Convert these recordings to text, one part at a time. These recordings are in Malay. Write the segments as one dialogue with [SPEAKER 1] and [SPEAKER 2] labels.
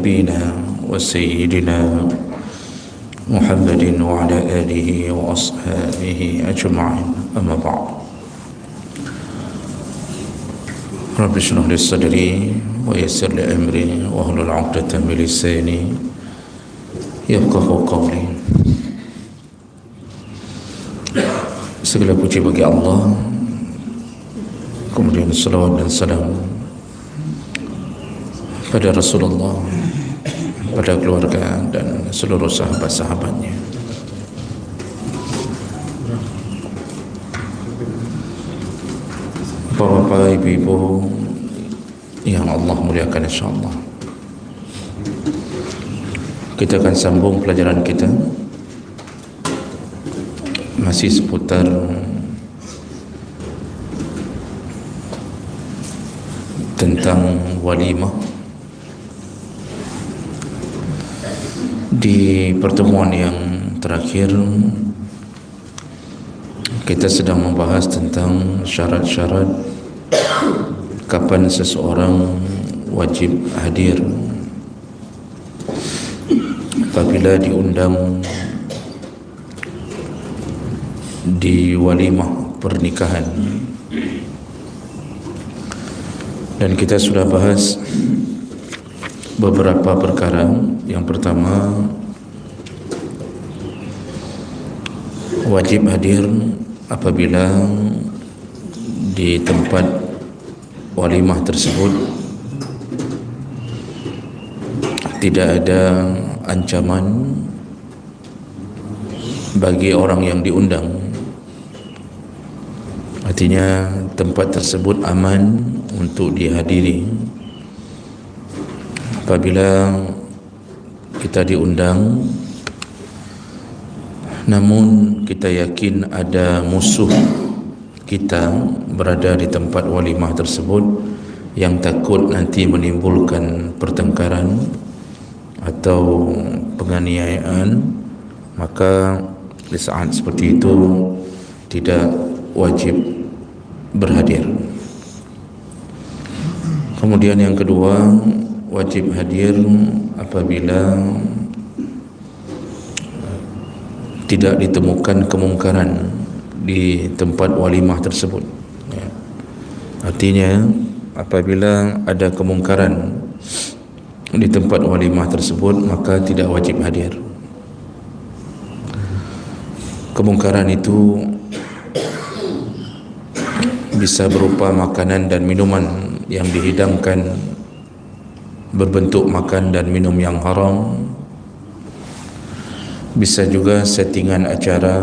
[SPEAKER 1] نبينا وسيدنا محمد وعلى آله وأصحابه أجمعين. أما بعد، رب اشرح لي صدري ويسر لي أمري واحلل عقدة من لساني yafqahu qawli. Segala puji bagi Allah, kemudian salawat dan salam pada Rasulullah, pada keluarga dan seluruh sahabat-sahabatnya. Bapak-bapak, ibu-ibu yang Allah muliakan, insyaAllah kita akan sambung pelajaran kita masih seputar tentang walimah. Di pertemuan yang terakhir kita sedang membahas tentang syarat-syarat kapan seseorang wajib hadir apabila diundang di walimah pernikahan. Dan kita sudah bahas beberapa perkara. Yang pertama, wajib hadir apabila di tempat walimah tersebut tidak ada ancaman bagi orang yang diundang. Artinya tempat tersebut aman untuk dihadiri. Apabila kita diundang namun kita yakin ada musuh kita berada di tempat walimah tersebut yang takut nanti menimbulkan pertengkaran atau penganiayaan, maka di saat seperti itu tidak wajib berhadir. Kemudian yang kedua, wajib hadir apabila tidak ditemukan kemungkaran di tempat walimah tersebut. Artinya apabila ada kemungkaran di tempat walimah tersebut, maka tidak wajib hadir. Kemungkaran itu bisa berupa makanan dan minuman yang dihidangkan berbentuk makan dan minum yang haram. Bisa juga settingan acara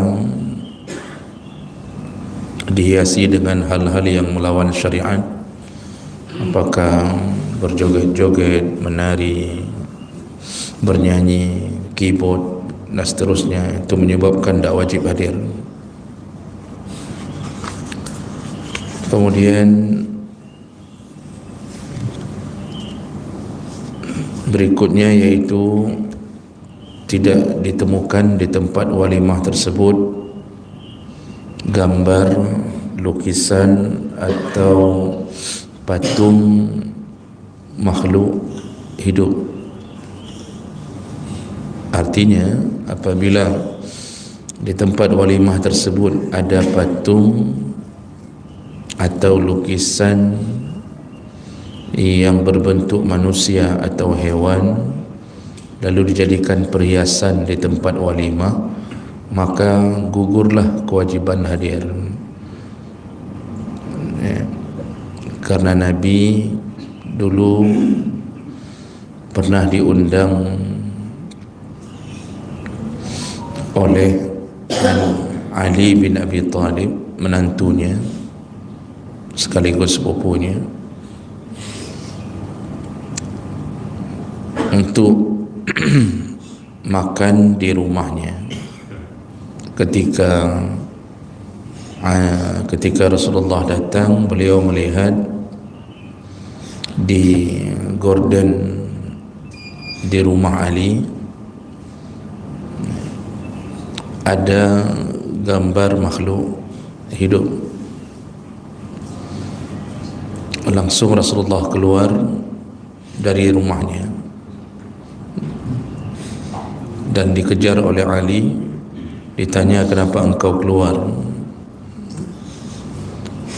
[SPEAKER 1] dihiasi dengan hal-hal yang melawan syariat, apakah berjoget-joget, menari, bernyanyi, keyboard dan seterusnya. Itu menyebabkan tak wajib hadir. Kemudian berikutnya yaitu tidak ditemukan di tempat walimah tersebut gambar, lukisan atau patung makhluk hidup. Artinya apabila di tempat walimah tersebut ada patung atau lukisan yang berbentuk manusia atau hewan lalu dijadikan perhiasan di tempat walimah, maka gugurlah kewajiban hadir. Karena Nabi dulu pernah diundang oleh Ali bin Abi Thalib, menantunya sekaligus sepupunya, untuk makan di rumahnya. Ketika Rasulullah datang, beliau melihat di gorden di rumah Ali ada gambar makhluk hidup. Langsung Rasulullah keluar dari rumahnya dan dikejar oleh Ali. Ditanya, kenapa engkau keluar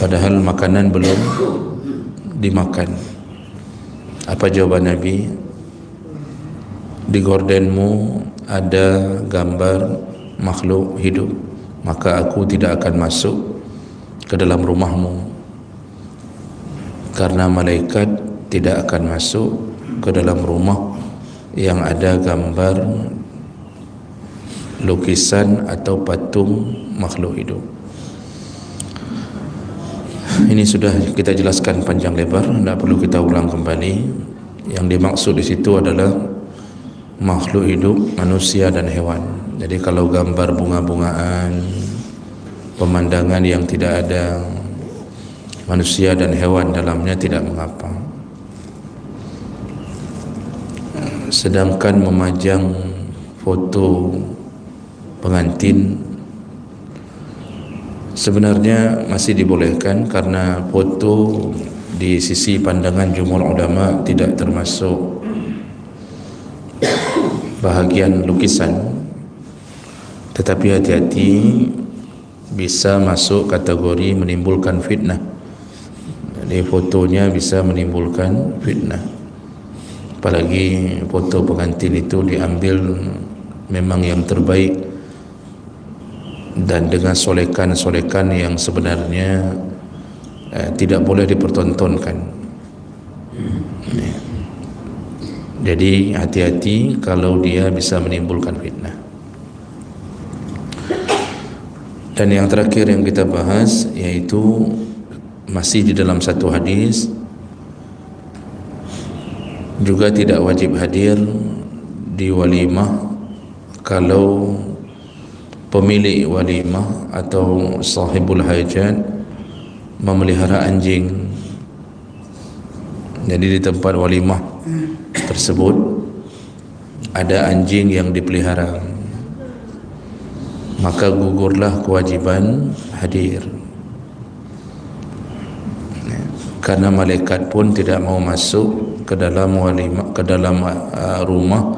[SPEAKER 1] padahal makanan belum dimakan? Apa jawaban Nabi? Di gordenmu ada gambar makhluk hidup, maka aku tidak akan masuk ke dalam rumahmu, karena malaikat tidak akan masuk ke dalam rumah yang ada gambar lukisan atau patung makhluk hidup. Ini sudah kita jelaskan panjang lebar, tidak perlu kita ulang kembali. Yang dimaksud di situ adalah makhluk hidup, manusia dan hewan. Jadi kalau gambar bunga-bungaan, pemandangan yang tidak ada manusia dan hewan dalamnya tidak mengapa. Sedangkan memajang foto pengantin sebenarnya masih dibolehkan, karena foto di sisi pandangan jumhur ulama tidak termasuk bahagian lukisan, tetapi hati-hati, bisa masuk kategori menimbulkan fitnah. Jadi fotonya bisa menimbulkan fitnah, apalagi foto pengantin itu diambil memang yang terbaik dan dengan solekan-solekan yang sebenarnya tidak boleh dipertontonkan. Jadi hati-hati kalau dia bisa menimbulkan fitnah. Dan yang terakhir yang kita bahas yaitu masih di dalam satu hadis, juga tidak wajib hadir di walimah kalau pemilik walimah atau sahibul hajat memelihara anjing. Jadi di tempat walimah tersebut ada anjing yang dipelihara, maka gugurlah kewajiban hadir, karena malaikat pun tidak mau masuk ke dalam walimah, ke dalam rumah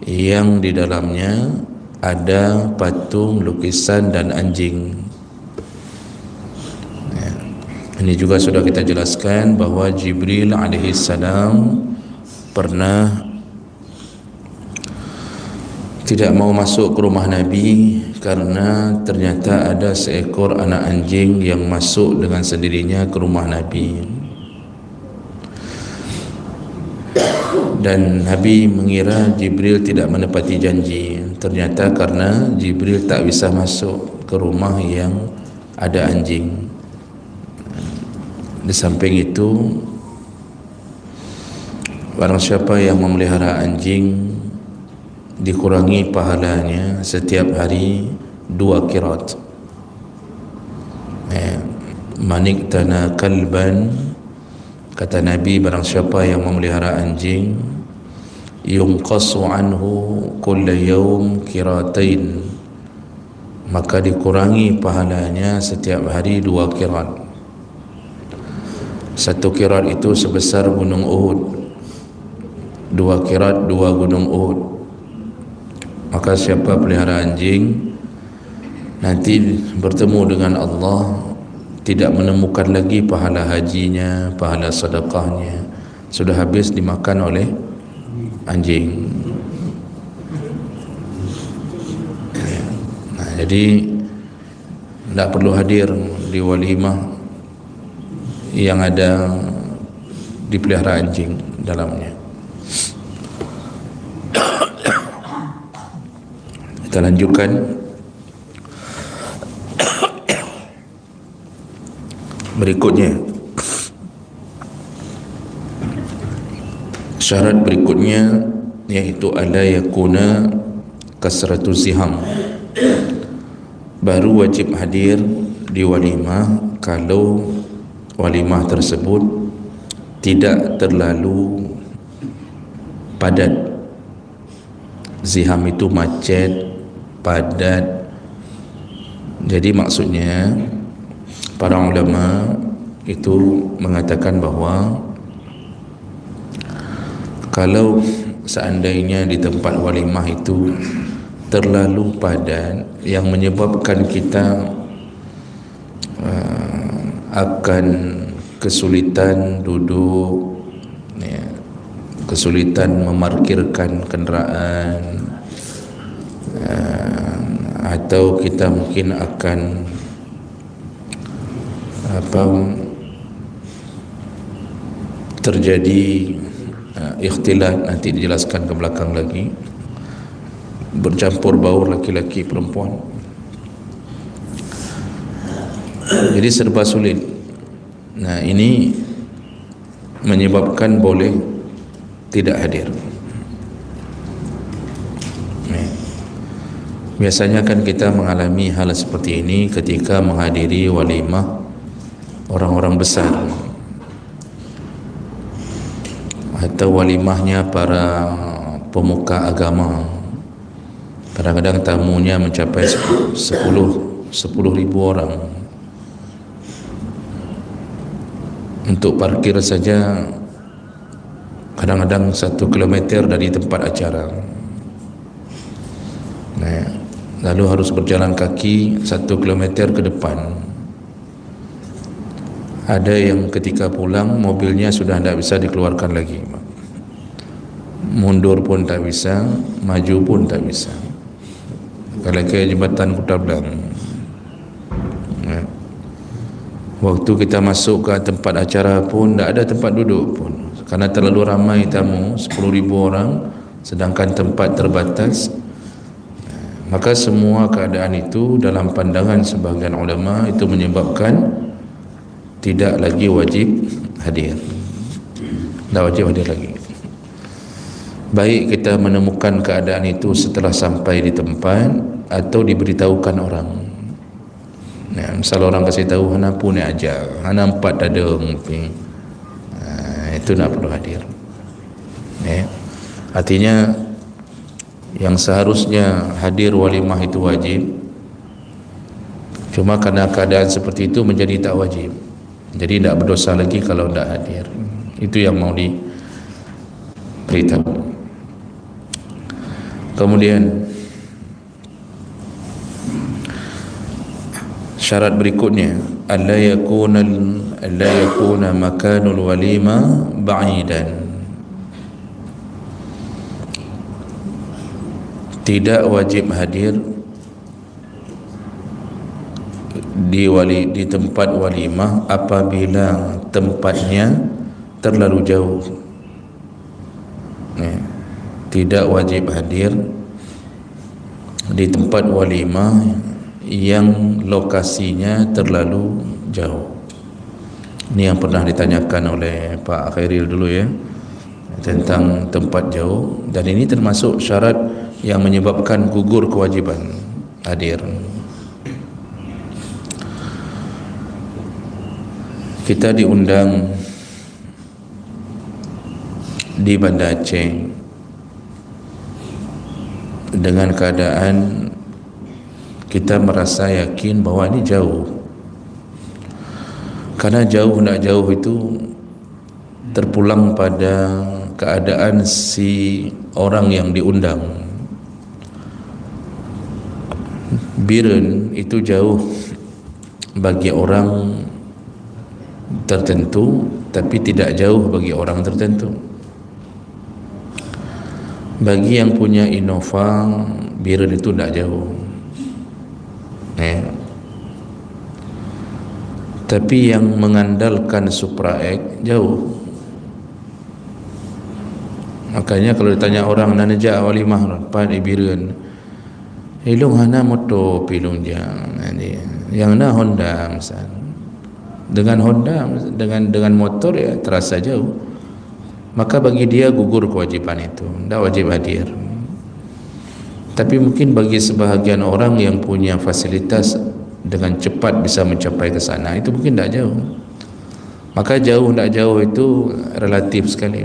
[SPEAKER 1] yang di dalamnya ada patung, lukisan dan anjing. Ini juga sudah kita jelaskan bahwa Jibril alaihi salam pernah tidak mau masuk ke rumah Nabi karena ternyata ada seekor anak anjing yang masuk dengan sendirinya ke rumah Nabi. Dan Nabi mengira Jibril tidak menepati janji. Ternyata karena Jibril tak bisa masuk ke rumah yang ada anjing. Di samping itu, barang siapa yang memelihara anjing dikurangi pahalanya setiap hari 2 qirat. Manik tanah kalban, kata Nabi, barang siapa yang memelihara anjing, yunqasu anhu kulla yawm qiratain, maka dikurangi pahalanya setiap hari 2 qirat. 1 qirat itu sebesar gunung Uhud, 2 qirat 2 gunung Uhud. Maka siapa pelihara anjing nanti bertemu dengan Allah tidak menemukan lagi pahala hajinya, pahala sedekahnya, sudah habis dimakan oleh anjing. Nah, jadi tidak perlu hadir di walimah yang ada dipelihara anjing dalamnya. Kita lanjutkan. Berikutnya, syarat berikutnya yaitu ala yakuna kasratu ziham. Baru wajib hadir di walimah kalau walimah tersebut tidak terlalu padat. Ziham itu macet, padat. Jadi maksudnya para ulama itu mengatakan bahwa kalau seandainya di tempat walimah itu terlalu padat yang menyebabkan kita akan kesulitan duduk, ya, kesulitan memarkirkan kenderaan, atau kita mungkin akan terjadi ikhtilat, nanti dijelaskan ke belakang lagi, bercampur baur laki-laki perempuan, jadi serba sulit. Nah, ini menyebabkan boleh tidak hadir. Biasanya kan kita mengalami hal seperti ini ketika menghadiri walimah orang-orang besar atau walimahnya para pemuka agama. Kadang-kadang tamunya mencapai 10.000 orang. Untuk parkir saja kadang-kadang 1 kilometer dari tempat acara. Nah, lalu harus berjalan kaki 1 kilometer ke depan. Ada yang ketika pulang mobilnya sudah tidak bisa dikeluarkan lagi, mundur pun tak bisa, maju pun tak bisa. Kalau ke jembatan Kota Blang, waktu kita masuk ke tempat acara pun tak ada tempat duduk pun, karena terlalu ramai tamu, 10.000 orang, sedangkan tempat terbatas. Maka semua keadaan itu dalam pandangan sebahagian ulama itu menyebabkan tidak lagi wajib hadir. Tak wajib hadir lagi. Baik kita menemukan keadaan itu setelah sampai di tempat atau diberitahukan orang. Nah, misal orang kasih tahu hana pun aja, hana 4 dadung, itu nak perlu hadir. Artinya yang seharusnya hadir walimah itu wajib, cuma karena keadaan seperti itu menjadi tak wajib, jadi tidak berdosa lagi kalau tidak hadir. Itu yang mau diberitahu. Kemudian syarat berikutnya, alla yakuna makanul walima ba'idan. Tidak wajib hadir di tempat walimah apabila tempatnya terlalu jauh. Tidak wajib hadir di tempat walimah yang lokasinya terlalu jauh. Ini yang pernah ditanyakan oleh Pak Khairil dulu ya, tentang tempat jauh, dan ini termasuk syarat yang menyebabkan gugur kewajiban hadir. Kita diundang di Banda Aceh dengan keadaan kita merasa yakin bahwa ini jauh. Karena jauh nak jauh itu terpulang pada keadaan si orang yang diundang. Biren itu jauh bagi orang tertentu, tapi tidak jauh bagi orang tertentu. Bagi yang punya Innova, Biren itu tidak jauh. Tapi yang mengandalkan Supra X jauh. Makanya kalau ditanya orang nanajak walimah apa di Biren, ilung hana motor pilung jang, yang na Honda misal. Dengan Honda, dengan motor ya terasa jauh. Maka bagi dia gugur kewajiban itu, tidak wajib hadir. Tapi mungkin bagi sebahagian orang yang punya fasilitas dengan cepat bisa mencapai ke sana, itu mungkin tidak jauh. Maka jauh tidak jauh itu relatif sekali,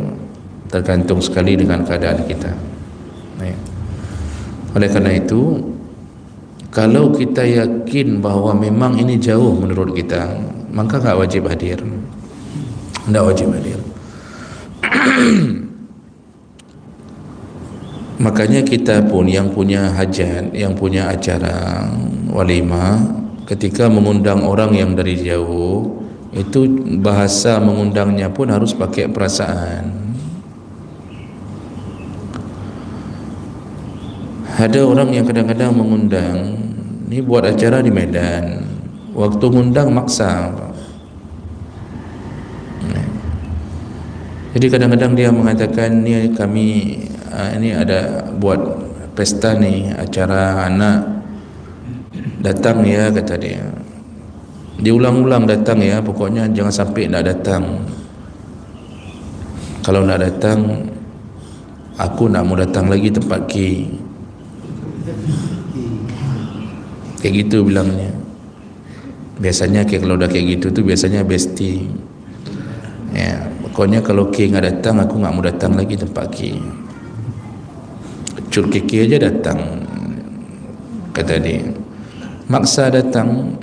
[SPEAKER 1] tergantung sekali dengan keadaan kita. Oleh karena itu, kalau kita yakin bahwa memang ini jauh menurut kita, maka tak wajib hadir. Tak wajib hadir. Makanya kita pun yang punya hajat, yang punya acara walimah, ketika mengundang orang yang dari jauh, itu bahasa mengundangnya pun harus pakai perasaan. Ada orang yang kadang-kadang mengundang, ni buat acara di Medan, waktu mengundang maksa. Jadi kadang-kadang dia mengatakan, ni kami ini ada buat pesta ni, acara anak, datang ya, kata dia. Diulang-ulang datang ya, pokoknya jangan sampai nak datang. Kalau nak datang, aku nak mau datang lagi tempat K. Kayak gitu bilangnya. Biasanya kalau dah kayak gitu tu biasanya bestie. Ya, pokoknya kalau K nggak datang, aku nggak mau datang lagi tempat K. Cur kiki aja datang, kata dia. Maksa datang.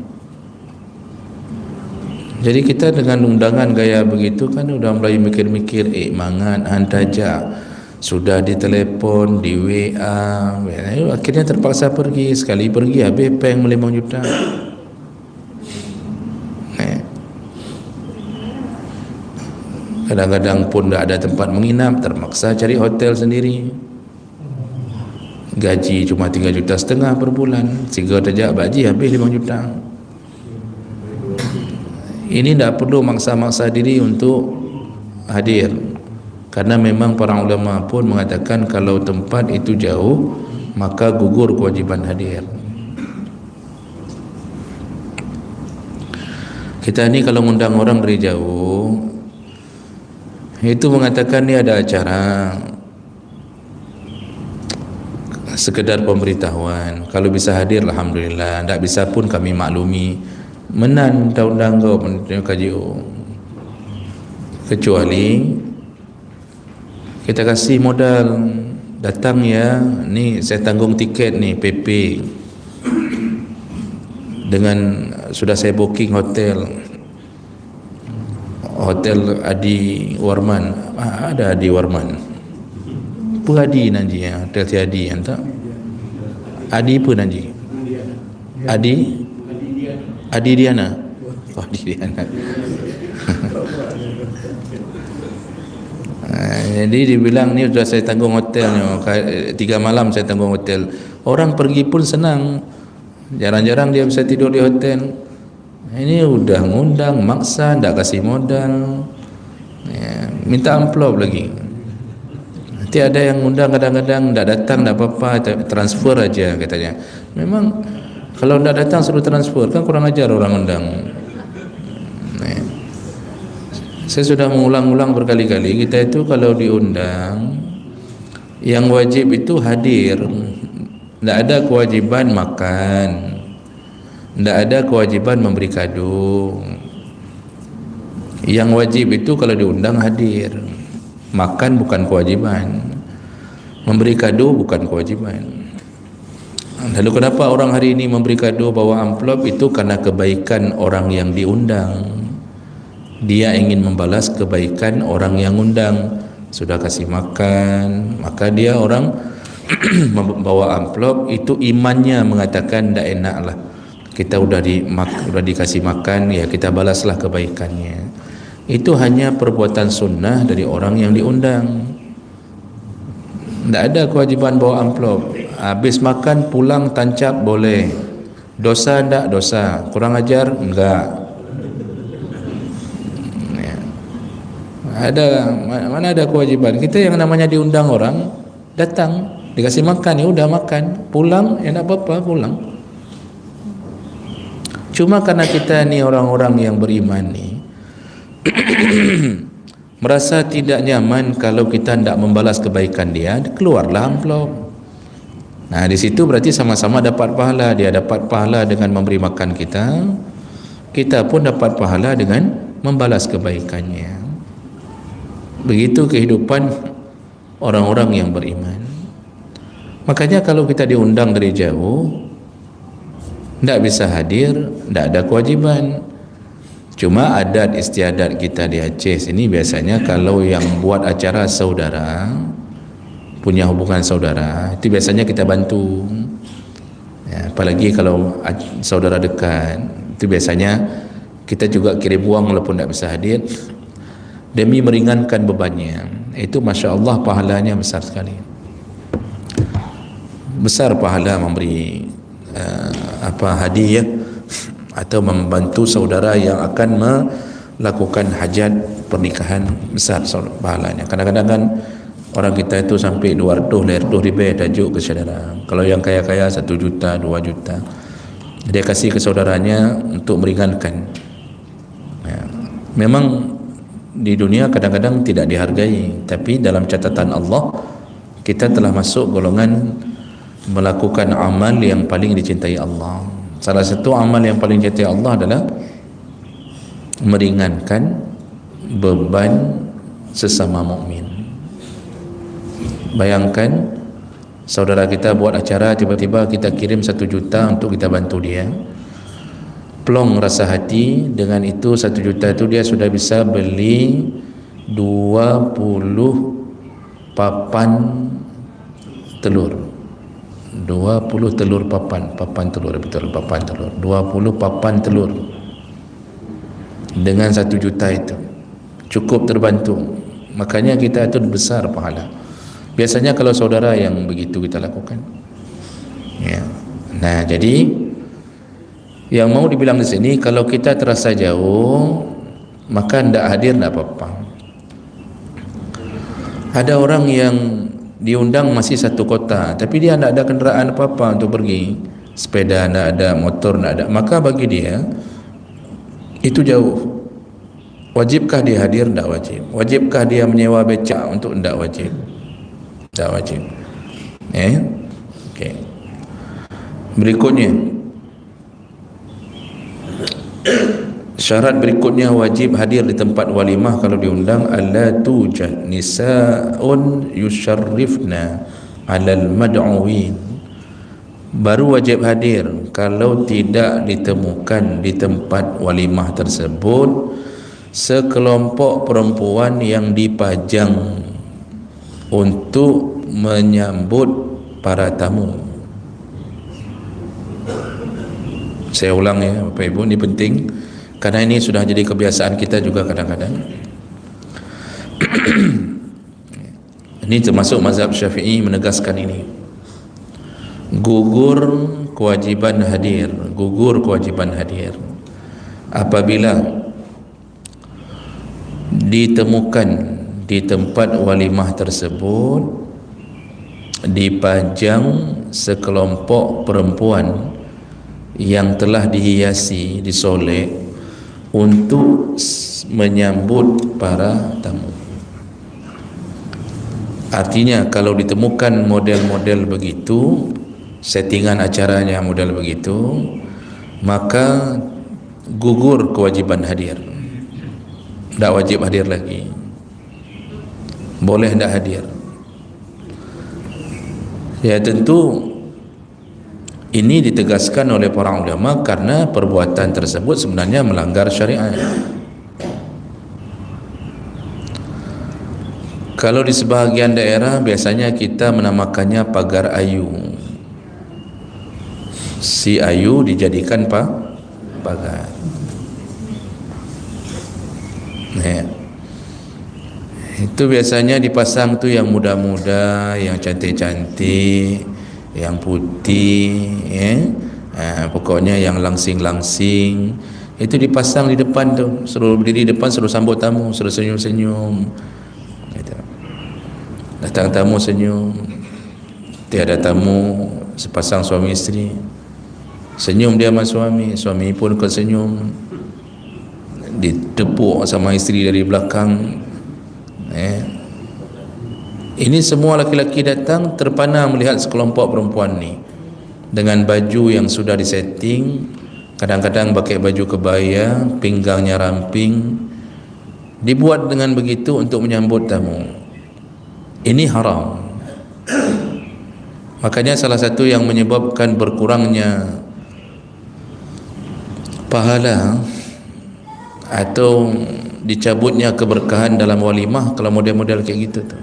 [SPEAKER 1] Jadi kita dengan undangan gaya begitu kan udah mulai mikir-mikir, mangan hantaja. Sudah ditelepon, di WA, akhirnya terpaksa pergi. Sekali pergi habis peng 5 juta. Kadang-kadang pun tak ada tempat menginap, terpaksa cari hotel sendiri. Gaji cuma 3,5 juta per bulan, 3 tajak baji habis 5 juta. Ini tak perlu maksa-maksa diri untuk hadir, karena memang para ulama pun mengatakan kalau tempat itu jauh maka gugur kewajiban hadir. Kita ni kalau mengundang orang dari jauh, itu mengatakan ni ada acara, sekedar pemberitahuan. Kalau bisa hadir alhamdulillah, tak bisa pun kami maklumi. Menan undang kau KJO, kecuali kita kasih modal, datang ya, ni saya tanggung tiket ni PP, dengan sudah saya booking hotel Adi Warman. Ada Adi Warman Adi nanti ya, hotel si Adi entah. Adi pun nanti. Adi Diana. Oh, Adi Diana. Jadi dibilang ni sudah saya tanggung hotelnya, 3 malam saya tanggung hotel. Orang pergi pun senang. Jarang-jarang dia bisa tidur di hotel. Ini udah ngundang, maksa, tak kasih modal, ya, minta amplop lagi. Nanti ada yang undang kadang-kadang tak datang, tak apa-apa, transfer aja katanya. Memang kalau tak datang suruh transfer, kan kurang ajar orang undang. Ya. Saya sudah mengulang-ulang berkali-kali, kita itu kalau diundang, yang wajib itu hadir. Tak ada kewajiban makan, tak ada kewajiban memberi kado. Yang wajib itu kalau diundang hadir. Makan bukan kewajiban, memberi kado bukan kewajiban. Lalu kenapa orang hari ini memberi kado bawa amplop? Itu karena kebaikan orang yang diundang. Dia ingin membalas kebaikan orang yang undang. Sudah kasih makan, maka dia orang membawa amplop, itu imannya mengatakan tak enak lah, kita udah dikasih makan, ya kita balaslah kebaikannya. Itu hanya perbuatan sunnah dari orang yang diundang. Tak ada kewajiban bawa amplop. Habis makan pulang tancap boleh. Dosa tak? Dosa. Kurang ajar? Enggak. Ya. Mana ada kewajiban. Kita yang namanya diundang orang, datang, dikasih makan, ya udah makan, pulang, ya tak apa-apa, pulang. Cuma karena kita ni orang-orang yang beriman ni merasa tidak nyaman kalau kita tidak membalas kebaikan dia, keluarlah amplop. Nah, di situ berarti sama-sama dapat pahala. Dia dapat pahala dengan memberi makan kita, kita pun dapat pahala dengan membalas kebaikannya. Begitu kehidupan orang-orang yang beriman. Makanya kalau kita diundang dari jauh, tidak bisa hadir, tidak ada kewajiban. Cuma adat istiadat kita di Aceh sini biasanya kalau yang buat acara saudara, punya hubungan saudara, itu biasanya kita bantu. Ya, apalagi kalau saudara dekat, itu biasanya kita juga kirim uang walaupun tidak bisa hadir demi meringankan bebannya. Itu Masya Allah pahalanya besar sekali. Besar pahala memberi hadiah atau membantu saudara yang akan melakukan hajat pernikahan, besar pahalanya. Kadang-kadang kan orang kita itu sampai 200 ribu tajuk ke saudara. Kalau yang kaya-kaya 1 juta, 2 juta, dia kasih ke saudaranya untuk meringankan. Ya. Memang di dunia kadang-kadang tidak dihargai, tapi dalam catatan Allah kita telah masuk golongan melakukan amal yang paling dicintai Allah. Salah satu amal yang paling dicintai Allah adalah meringankan beban sesama mukmin. Bayangkan saudara kita buat acara, tiba-tiba kita kirim 1 juta untuk kita bantu dia. Plong rasa hati, dengan itu 1 juta itu dia sudah bisa beli 20 papan telur. 20 telur papan telur, betul, papan telur. 20 papan telur. Dengan 1 juta itu cukup terbantu. Makanya kita itu besar pahala. Biasanya kalau saudara yang begitu kita lakukan. Ya. Nah, jadi yang mau dibilang di sini, kalau kita terasa jauh, maka tidak hadir tidak apa-apa. Ada orang yang diundang masih satu kota, tapi dia tidak ada kenderaan apa-apa untuk pergi, sepeda tidak ada, motor tidak ada, maka bagi dia itu jauh. Wajibkah dia hadir? Tidak wajib. Wajibkah dia menyewa becak untuk? Tidak wajib. Tidak wajib. Okay. Berikutnya, syarat berikutnya wajib hadir di tempat walimah kalau diundang. Alla tujad nisaun yusharrifna alal mad'uwin. Baru wajib hadir kalau tidak ditemukan di tempat walimah tersebut sekelompok perempuan yang dipajang untuk menyambut para tamu. Saya ulang ya Bapak Ibu, ini penting karena ini sudah jadi kebiasaan kita juga kadang-kadang. Ini termasuk mazhab Syafi'i menegaskan ini. Gugur kewajiban hadir, apabila ditemukan di tempat walimah tersebut dipajang sekelompok perempuan yang telah dihiasi, disolek untuk menyambut para tamu. Artinya kalau ditemukan model-model begitu, settingan acaranya model begitu, maka gugur kewajiban hadir. Tak wajib hadir lagi, boleh tak hadir. Ya tentu ini ditegaskan oleh para ulama karena perbuatan tersebut sebenarnya melanggar syariat. Kalau di sebahagian daerah biasanya kita menamakannya pagar ayu. Si ayu dijadikan pagar. Nah, itu biasanya dipasang tuh yang muda-muda, yang cantik-cantik, yang putih, ya. Pokoknya yang langsing-langsing. Itu dipasang di depan tuh, suruh berdiri di depan, suruh sambut tamu, suruh senyum-senyum. Gitu. Datang tamu senyum, tiada tamu sepasang suami isteri. Senyum dia sama suami, suami pun ikut senyum. Ditepuk sama isteri dari belakang. Ini semua laki-laki datang terpana melihat sekelompok perempuan ni dengan baju yang sudah disetting, kadang-kadang pakai baju kebaya, pinggangnya ramping, dibuat dengan begitu untuk menyambut tamu. Ini haram. Makanya salah satu yang menyebabkan berkurangnya pahala atau dicabutnya keberkahan dalam walimah kalau model-model kayak gitu tuh.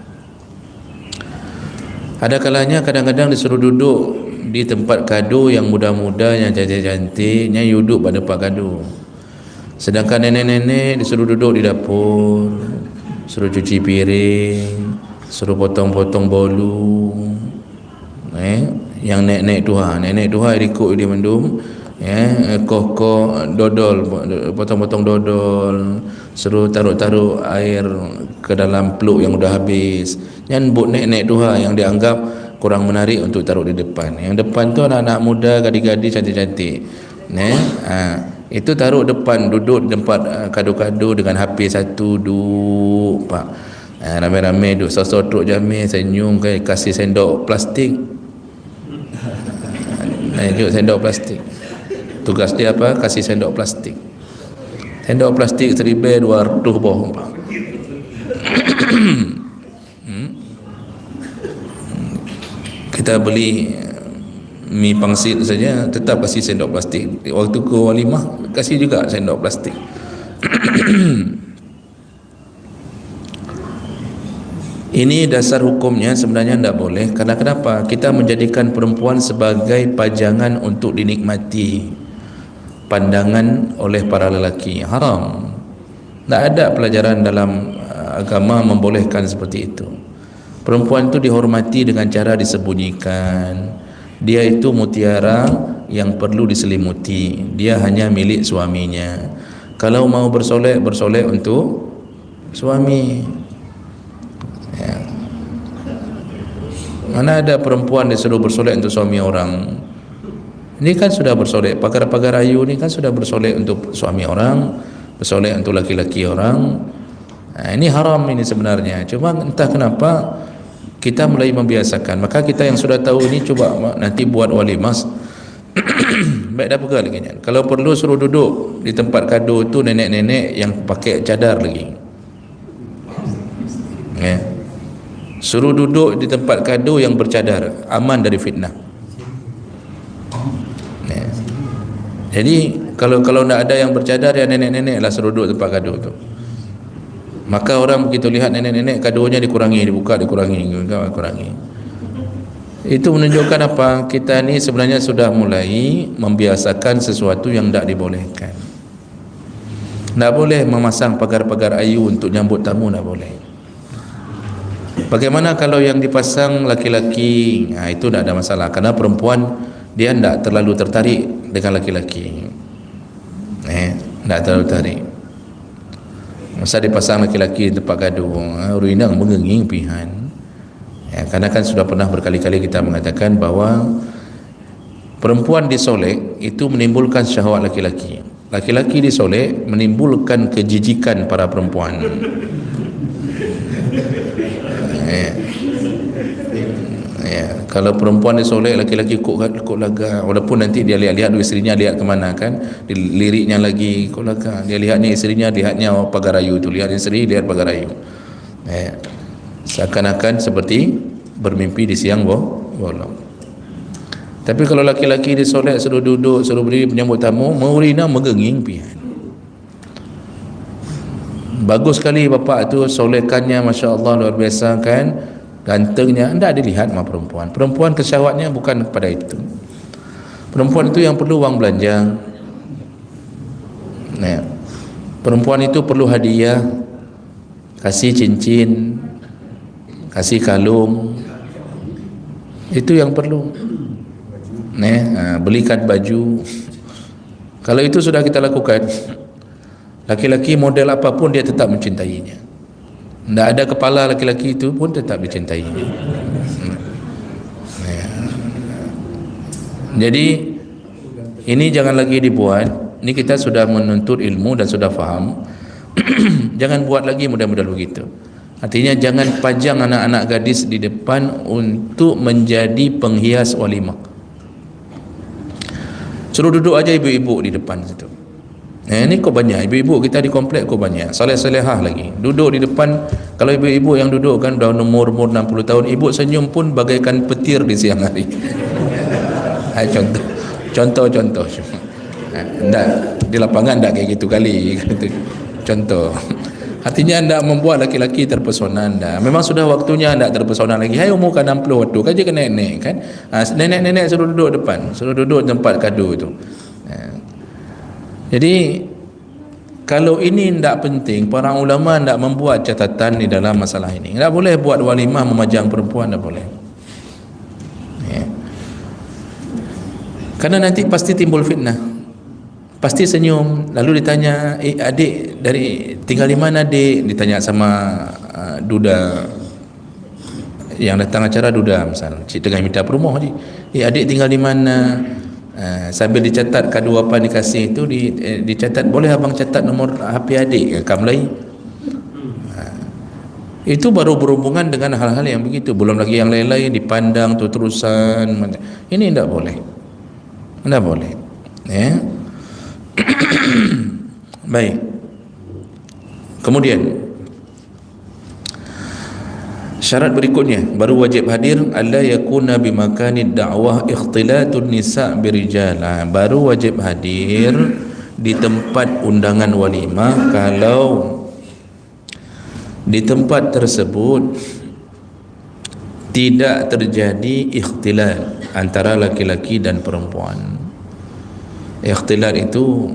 [SPEAKER 1] Ada kalanya kadang-kadang disuruh duduk di tempat kado yang muda-muda, yang cantik-cantiknya, duduk pada tempat kado. Sedangkan nenek-nenek disuruh duduk di dapur, suruh cuci piring, suruh potong-potong bolu. Yang nenek tuha ikut dia mendum, koh dodol, potong-potong dodol, suruh taruh air ke dalam peluk yang dah habis. Yang buat nenek tuha yang dianggap kurang menarik untuk taruh di depan. Yang depan tu anak-anak muda, gadis-gadis cantik-cantik. Itu taruh depan, duduk di tempat kado-kado dengan HP satu, duduk pak. Ramai-ramai duduk sosok jamil, senyum, kasih sendok plastik. Duduk sendok plastik. Tugas dia apa? Kasih sendok plastik. Sendok plastik $1,200 boh pak. Kita beli mi pangsit saja tetap kasih sendok plastik. Waktu ke walimah kasih juga sendok plastik. Ini dasar hukumnya sebenarnya tidak boleh. Karena kenapa? Kita menjadikan perempuan sebagai pajangan untuk dinikmati pandangan oleh para lelaki. Haram. Tak ada pelajaran dalam agama membolehkan seperti itu. Perempuan itu dihormati dengan cara disembunyikan. Dia itu mutiara yang perlu diselimuti. Dia hanya milik suaminya. Kalau mau bersolek, bersolek untuk suami. Mana ada perempuan disuruh bersolek untuk suami orang. Ini kan sudah bersolek. Pagar-pagar ayu ni kan sudah bersolek untuk suami orang, bersolek untuk laki-laki orang. Ini haram ini sebenarnya. Cuma entah kenapa kita mulai membiasakan. Maka kita yang sudah tahu ini coba nanti buat walimah. Baik dah pegang lagi. Kalau perlu suruh duduk di tempat kado tu nenek-nenek yang pakai cadar lagi. Suruh duduk di tempat kado yang bercadar, aman dari fitnah. Jadi kalau tak ada yang bercadar, ya nenek-nenek lah suruh duduk tempat kado tu. Maka orang begitu lihat nenek-nenek, kadonya dikurangi, dikurangi. Itu menunjukkan apa? Kita ni sebenarnya sudah mulai membiasakan sesuatu yang tak dibolehkan. Tak boleh memasang pagar-pagar ayu untuk nyambut tamu, tak boleh. Bagaimana kalau yang dipasang laki-laki? Itu tak ada masalah, karena perempuan dia tak terlalu tertarik dengan laki-laki. Tak terlalu tertarik. Masa dipasang laki-laki di tempat gaduh, ruinang mengenging pihan. Karena kan sudah pernah berkali-kali kita mengatakan bahawa perempuan disolek itu menimbulkan syahwat laki-laki. Laki-laki disolek menimbulkan kejijikan para perempuan. Kalau perempuan disolek, laki-laki kok laga, walaupun nanti dia lihat isterinya lihat ke mana kan, liriknya lagi kok laga, dia lihatnya isterinya, lihatnya pagar ayu tu, lihat isteri, lihat pagar ayu. Seakan-akan seperti bermimpi di siang bolong. Tapi kalau laki-laki disolek, suruh duduk, suruh berdiri menyambut tamu, murina megenging pian. Bagus sekali bapak tu solekannya, masya-Allah, luar biasa kan, gantengnya. Tidak dilihat sama perempuan. Perempuan kesyahwatnya bukan pada itu. Perempuan itu yang perlu wang belanja. Perempuan itu perlu hadiah, kasih cincin, kasih kalung. Itu yang perlu. Belikan baju. Kalau itu sudah kita lakukan, laki-laki model apapun dia tetap mencintainya. Tak ada kepala laki-laki itu pun tetap dicintainya. Jadi ini jangan lagi dibuat. Ini kita sudah menuntut ilmu dan sudah faham. Jangan buat lagi model-model begitu. Artinya jangan pajang anak-anak gadis di depan untuk menjadi penghias walimah. Suruh duduk aja ibu-ibu di depan situ. Ini kok banyak ibu-ibu kita di komplek, kok banyak saleh-salehah lagi duduk di depan. Kalau ibu-ibu yang duduk kan dah umur 60 tahun, ibu senyum pun bagaikan petir di siang hari. Contoh. Di lapangan tak kayak gitu kali. Contoh. Artinya anda membuat laki-laki terpesona anda. Memang sudah waktunya anda terpesona lagi. Hai umur 60 waktu kan je nenek kan. Nenek-nenek suruh duduk depan, suruh duduk tempat kado itu. Jadi kalau ini tidak penting, para ulama tidak membuat catatan di dalam masalah ini. Tidak boleh buat walimah memajang perempuan, tidak boleh. Karena nanti pasti timbul fitnah. Pasti senyum, lalu ditanya, adik dari tinggal di mana adik? Ditanya sama duda yang datang acara, duda misal, cik tengah minta promo, adik tinggal di mana? Sambil dicatat kado apa dikasih itu dicatat, boleh abang catat nomor HP adik kat Melayu. Itu baru berhubungan dengan hal-hal yang begitu, belum lagi yang lain-lain dipandang terus-terusan. Ini tidak boleh, tidak boleh, ya. Baik. Kemudian syarat berikutnya, baru wajib hadir, alla yakuna bimakani da'wah ikhtilatun nisa' birijal. Baru wajib hadir di tempat undangan walimah kalau di tempat tersebut tidak terjadi ikhtilat antara laki-laki dan perempuan. Ikhtilat itu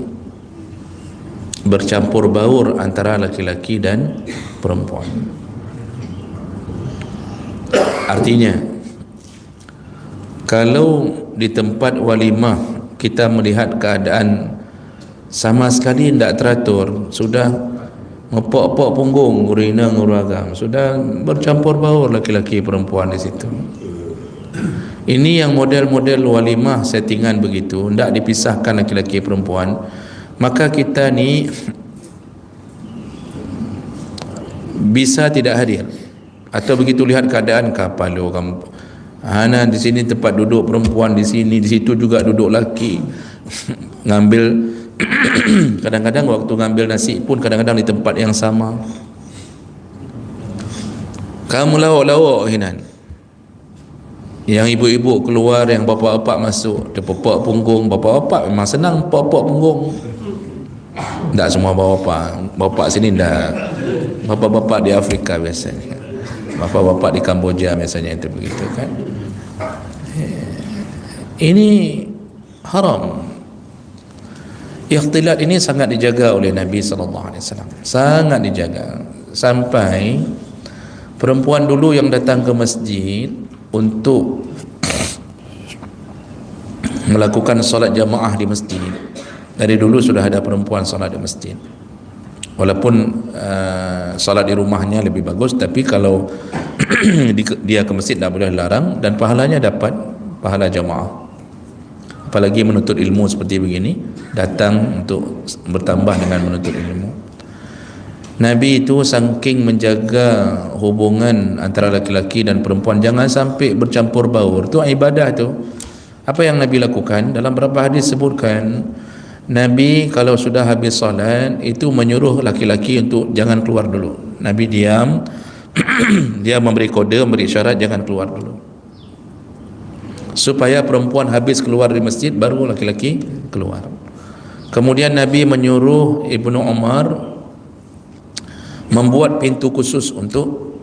[SPEAKER 1] bercampur baur antara laki-laki dan perempuan. Artinya kalau di tempat walimah kita melihat keadaan sama sekali tidak teratur, sudah ngepok-pok punggung, urina nguragam, sudah bercampur baur laki-laki perempuan di situ. Ini yang model-model walimah settingan begitu, tidak dipisahkan laki-laki perempuan, maka kita ni bisa tidak hadir. Atau begitu lihat keadaan kapal orang hana di sini tempat duduk perempuan, di sini, di situ juga duduk laki. Ngambil kadang-kadang waktu ngambil nasi pun kadang-kadang di tempat yang sama. Kamu lawak-lawak hinan. Yang ibu-ibu keluar, yang bapa-bapa masuk, dia popok punggung. Bapa-bapa memang senang popok punggung. Tak semua bapa-bapa. Bapa sini dah. Bapa-bapa di Afrika biasanya. Bapa-bapa di Kamboja biasanya itu begitu kan. Ini haram. Ikhtilat ini sangat dijaga oleh Nabi SAW. Sangat dijaga. Sampai perempuan dulu yang datang ke masjid untuk melakukan solat jamaah di masjid, dari dulu sudah ada perempuan solat di masjid. Walaupun solat di rumahnya lebih bagus, tapi kalau dia ke masjid tak boleh larang, dan pahalanya dapat pahala jamaah. Apalagi menuntut ilmu seperti begini, datang untuk bertambah dengan menuntut ilmu. Nabi itu saking menjaga hubungan antara laki-laki dan perempuan, jangan sampai bercampur baur. Itu ibadah tu. Apa yang Nabi lakukan? Dalam beberapa hadis sebutkan, Nabi kalau sudah habis salat itu menyuruh laki-laki untuk jangan keluar dulu. Nabi diam, dia memberi kode, memberi isyarat jangan keluar dulu, supaya perempuan habis keluar dari masjid baru laki-laki keluar. Kemudian Nabi menyuruh Ibnu Umar membuat pintu khusus untuk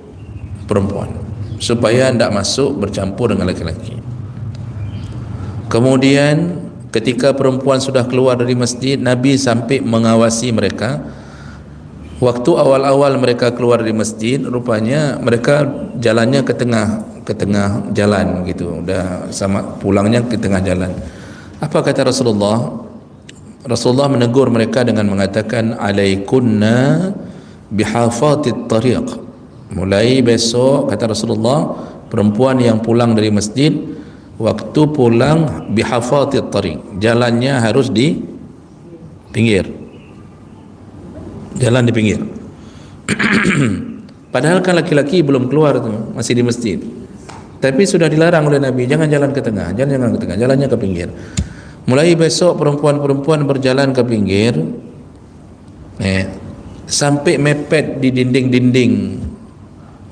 [SPEAKER 1] perempuan supaya tidak masuk bercampur dengan laki-laki. Kemudian ketika perempuan sudah keluar dari masjid, Nabi sampai mengawasi mereka. Waktu awal-awal mereka keluar dari masjid, rupanya mereka jalannya ke tengah jalan gitu, udah sama pulangnya ke tengah jalan. Apa kata Rasulullah? Rasulullah menegur mereka dengan mengatakan, alaikunna bihafatit tariq. Mulai besok, kata Rasulullah, perempuan yang pulang dari masjid, waktu pulang bihafatit tariq, jalannya harus di pinggir, jalan di pinggir. Padahal kan laki-laki belum keluar tu, masih di masjid, tapi sudah dilarang oleh Nabi, jangan jalan ke tengah, jangan ke tengah, jalannya ke pinggir. Mulai besok perempuan-perempuan berjalan ke pinggir, sampai mepet di dinding-dinding,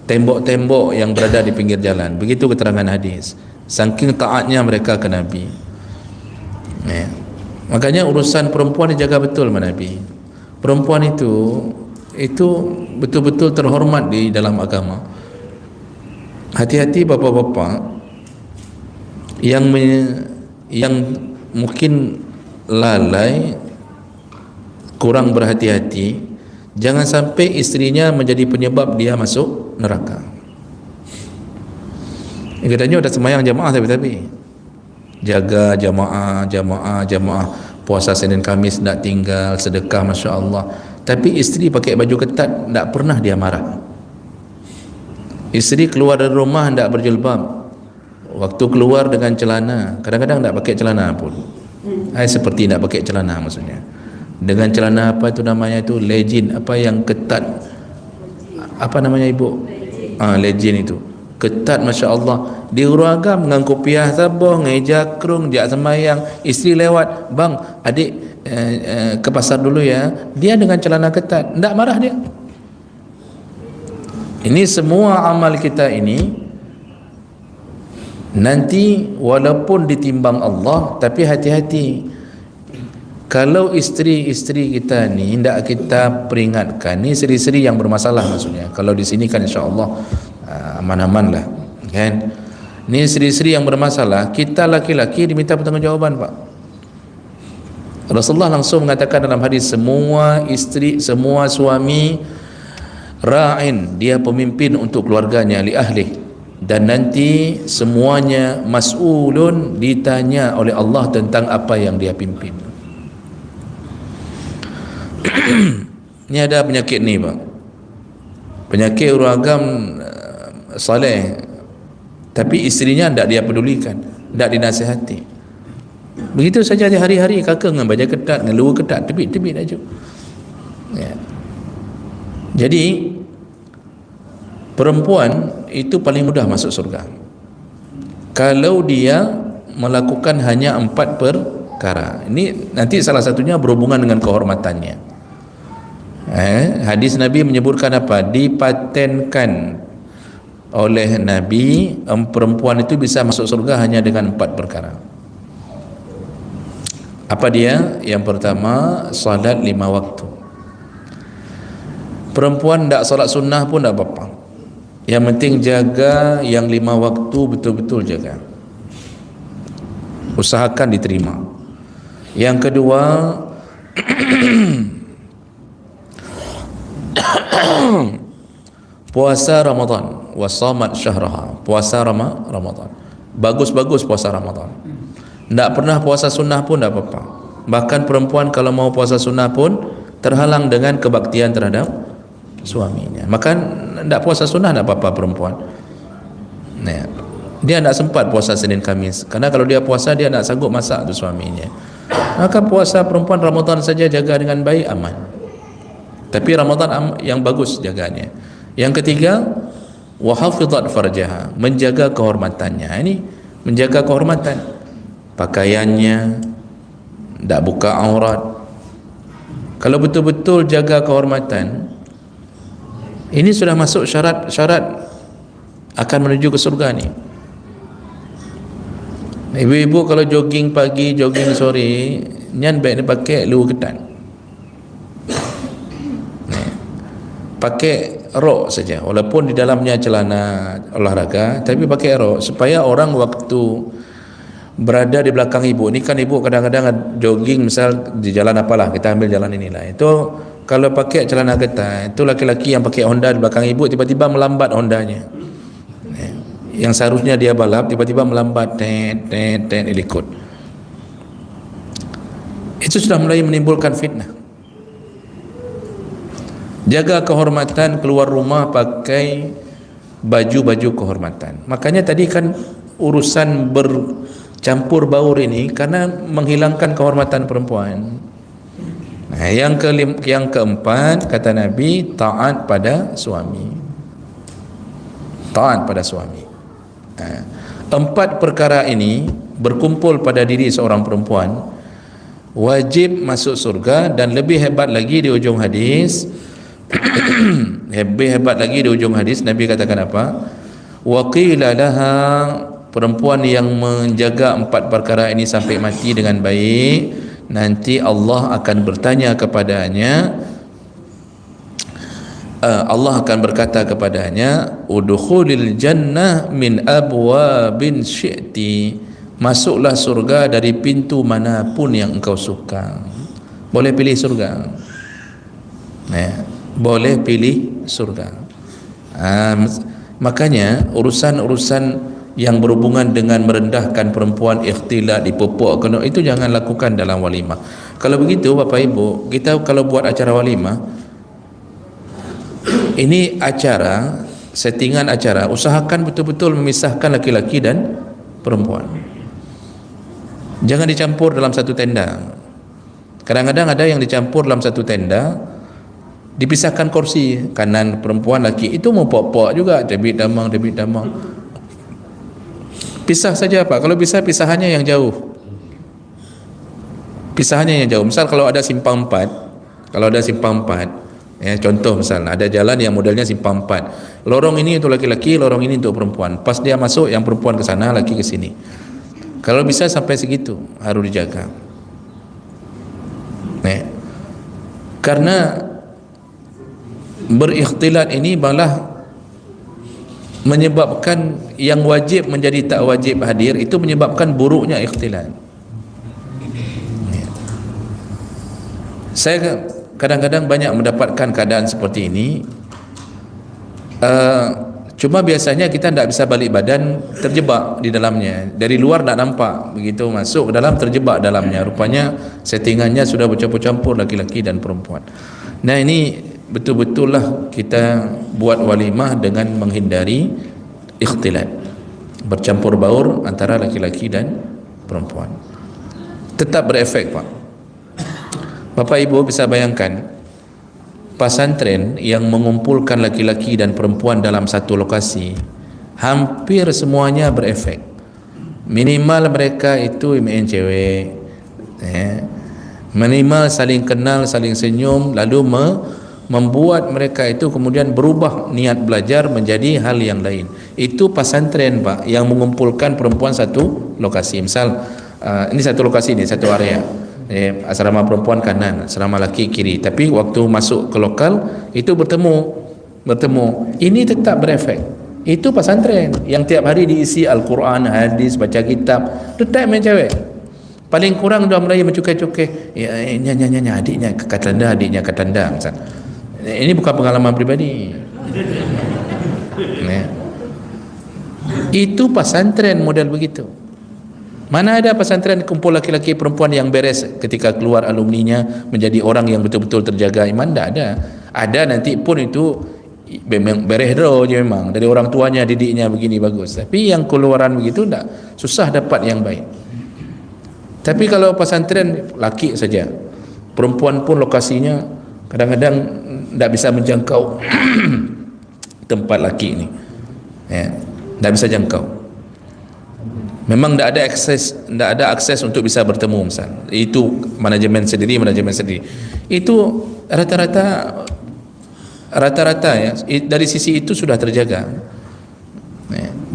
[SPEAKER 1] tembok-tembok yang berada di pinggir jalan. Begitu keterangan hadis. Saking taatnya mereka ke Nabi. Makanya urusan perempuan dijaga betul sama Nabi. Perempuan itu itu betul-betul terhormat di dalam agama. Hati-hati bapa-bapa yang mungkin lalai, kurang berhati-hati, jangan sampai istrinya menjadi penyebab dia masuk neraka. Katanya dah sembahyang jamaah tapi jaga jamaah, puasa Senin Khamis tak tinggal, sedekah Masya Allah, tapi isteri pakai baju ketat tak pernah dia marah. Isteri keluar dari rumah tak berjilbab, waktu keluar dengan celana, kadang-kadang tak pakai celana pun. Seperti tak pakai celana maksudnya, dengan celana apa itu namanya itu, legin, apa yang ketat, apa namanya ibu? Legin itu ketat Masya Allah. Di Uragam dengan kopiah sabah, ngeja kerung, jak sembahyang, isteri lewat, bang adik ke pasar dulu ya, dia dengan celana ketat, tak marah dia. Ini semua amal kita ini nanti walaupun ditimbang Allah, tapi hati-hati kalau isteri-isteri kita ni hendak kita peringatkan, ni isteri-isteri yang bermasalah maksudnya. Kalau di sini kan insya-Allah aman-aman lah kan. Ni isteri-isteri yang bermasalah, kita laki-laki diminta pertanggungjawaban, Pak. Rasulullah langsung mengatakan dalam hadis, semua isteri, semua suami ra'in, dia pemimpin untuk keluarganya, li ahli, dan nanti semuanya mas'ulun, ditanya oleh Allah tentang apa yang dia pimpin. Ini ada penyakit ni, Pak, penyakit uragam saleh, tapi istrinya tidak dia pedulikan, tidak dinasihati. Begitu saja hari-hari kakak dengan baju ketat, dengan luar ketat, tebik-tebik aja ya. Jadi perempuan itu paling mudah masuk surga kalau dia melakukan hanya 4 perkara. Ini nanti salah satunya berhubungan dengan kehormatannya. Hadis Nabi menyebutkan apa? Dipatenkan oleh Nabi, perempuan itu bisa masuk surga hanya dengan 4 perkara. Apa dia? Yang pertama, salat 5 waktu. Perempuan tak salat sunnah pun tak apa-apa, yang penting jaga yang 5 waktu, betul-betul jaga, usahakan diterima. Yang kedua puasa Ramadan, wasamat syahraha, puasa Ramadan, bagus-bagus puasa Ramadan. Tak pernah puasa sunnah pun tak apa-apa. Bahkan perempuan kalau mau puasa sunnah pun terhalang dengan kebaktian terhadap suaminya, maka tak puasa sunnah tak apa-apa perempuan. Dia tak sempat puasa Senin Khamis, karena kalau dia puasa dia tak sanggup masak tu suaminya. Maka puasa perempuan Ramadan saja jaga dengan baik, aman. Tapi Ramadan yang bagus jaganya. Yang ketiga, wa hafizat farjaha, menjaga kehormatannya. Ini menjaga kehormatan, pakaiannya tak buka aurat. Kalau betul-betul jaga kehormatan, ini sudah masuk syarat-syarat akan menuju ke surga ni. Ibu-ibu kalau jogging pagi, jogging sore, nyan baik dia pakai luar ketat, pakai rok saja, walaupun di dalamnya celana olahraga, tapi pakai rok supaya orang waktu berada di belakang ibu ni, kan ibu kadang-kadang jogging misal di jalan apalah, kita ambil jalan inilah, itu kalau pakai celana ketat, itu laki-laki yang pakai Honda di belakang ibu tiba-tiba melambat Hondanya, yang seharusnya dia balap tiba-tiba melambat, ikut. Itu sudah mulai menimbulkan fitnah. Jaga kehormatan, keluar rumah pakai baju-baju kehormatan. Makanya tadi kan urusan bercampur baur ini karena menghilangkan kehormatan perempuan. Yang keempat kata Nabi, taat pada suami. Taat pada suami. 4 perkara ini berkumpul pada diri seorang perempuan, wajib masuk surga. Dan lebih hebat lagi di ujung hadis, lebih hebat lagi di ujung hadis Nabi katakan apa? Wa qila laha, perempuan yang menjaga 4 perkara ini sampai mati dengan baik, nanti Allah akan bertanya kepadanya, Allah akan berkata kepadanya, udkhulil jannah min abwabin syi'ti, masuklah surga dari pintu manapun yang engkau suka. Boleh pilih surga, boleh pilih surga. Makanya urusan-urusan yang berhubungan dengan merendahkan perempuan, ikhtilat, dipepuk, itu jangan lakukan dalam walimah. Kalau begitu Bapak Ibu, kita kalau buat acara walimah, ini acara, settingan acara, usahakan betul-betul memisahkan laki-laki dan perempuan. Jangan dicampur dalam satu tenda. Kadang-kadang ada yang dicampur dalam satu tenda, dipisahkan kursi, kanan perempuan, laki, itu mau pok-pok juga, debit damang. Pisah saja Pak. Kalau bisa pisahannya yang jauh. Pisahannya yang jauh. Misal kalau ada simpang 4, ya, contoh misalnya ada jalan yang modelnya simpang 4, lorong ini untuk laki-laki, lorong ini untuk perempuan. Pas dia masuk, yang perempuan ke sana, laki ke sini. Kalau bisa sampai segitu harus dijaga. Karena berikhtilat ini malah menyebabkan yang wajib menjadi tak wajib hadir, itu menyebabkan buruknya ikhtilat. Saya kadang-kadang banyak mendapatkan keadaan seperti ini. Cuma biasanya kita tidak bisa balik badan, terjebak di dalamnya. Dari luar tak nampak, begitu masuk ke dalam terjebak dalamnya. Rupanya settingannya sudah bercampur-campur laki-laki dan perempuan. Nah, ini betul-betul lah kita buat walimah dengan menghindari ikhtilat, bercampur baur antara laki-laki dan perempuan. Tetap berefek Pak. Bapak Ibu bisa bayangkan, pesantren yang mengumpulkan laki-laki dan perempuan dalam satu lokasi, hampir semuanya berefek. Minimal mereka itu main cewek, minimal saling kenal, saling senyum, lalu membuat mereka itu kemudian berubah niat belajar menjadi hal yang lain. Itu pesantren Pak, yang mengumpulkan perempuan satu lokasi. Misal ini satu lokasi, ini satu area, asrama perempuan kanan, asrama laki kiri, tapi waktu masuk ke lokal itu bertemu. Ini tetap berefek. Itu pesantren yang tiap hari diisi Al-Quran, hadis, baca kitab, tetap main cewek. Paling kurang dah mulai mencukai-cukai, nyanyi adiknya ke tanda, adiknya ke tanda. Ini bukan pengalaman pribadi. Itu pesantren model begitu. Mana ada pesantren kumpul laki-laki perempuan yang beres ketika keluar alumninya menjadi orang yang betul-betul terjaga iman? Tak ada. Ada nanti pun itu memang beres je memang dari orang tuanya, didiknya begini bagus. Tapi yang keluaran begitu tak, susah dapat yang baik. Tapi kalau pesantren laki saja, perempuan pun lokasinya kadang-kadang tak bisa menjangkau tempat laki ini, tak bisa jangkau. Memang tak ada akses untuk bisa bertemu misal. Itu manajemen sendiri. Itu rata-rata ya, dari sisi itu sudah terjaga.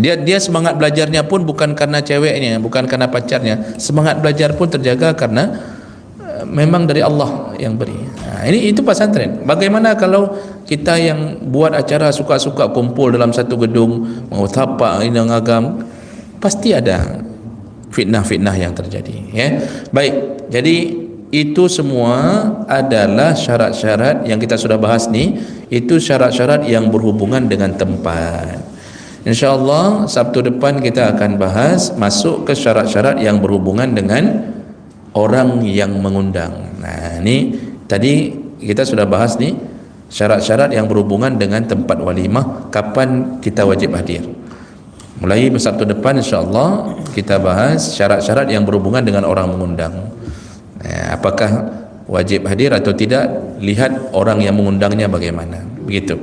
[SPEAKER 1] Dia semangat belajarnya pun bukan karena ceweknya, bukan karena pacarnya. Semangat belajar pun terjaga karena memang dari Allah yang beri. Itu pesantren. Bagaimana kalau kita yang buat acara suka-suka kumpul dalam satu gedung, mau tapak, ini ngagam, pasti ada fitnah-fitnah yang terjadi, ya. Baik, jadi itu semua adalah syarat-syarat yang kita sudah bahas nih. Itu syarat-syarat yang berhubungan dengan tempat. InsyaAllah Sabtu depan kita akan bahas masuk ke syarat-syarat yang berhubungan dengan orang yang mengundang. Nah, ini tadi kita sudah bahas nih syarat-syarat yang berhubungan dengan tempat walimah, kapan kita wajib hadir. Mulai Sabtu depan insyaAllah kita bahas syarat-syarat yang berhubungan dengan orang mengundang. Apakah wajib hadir atau tidak, lihat orang yang mengundangnya bagaimana, begitu.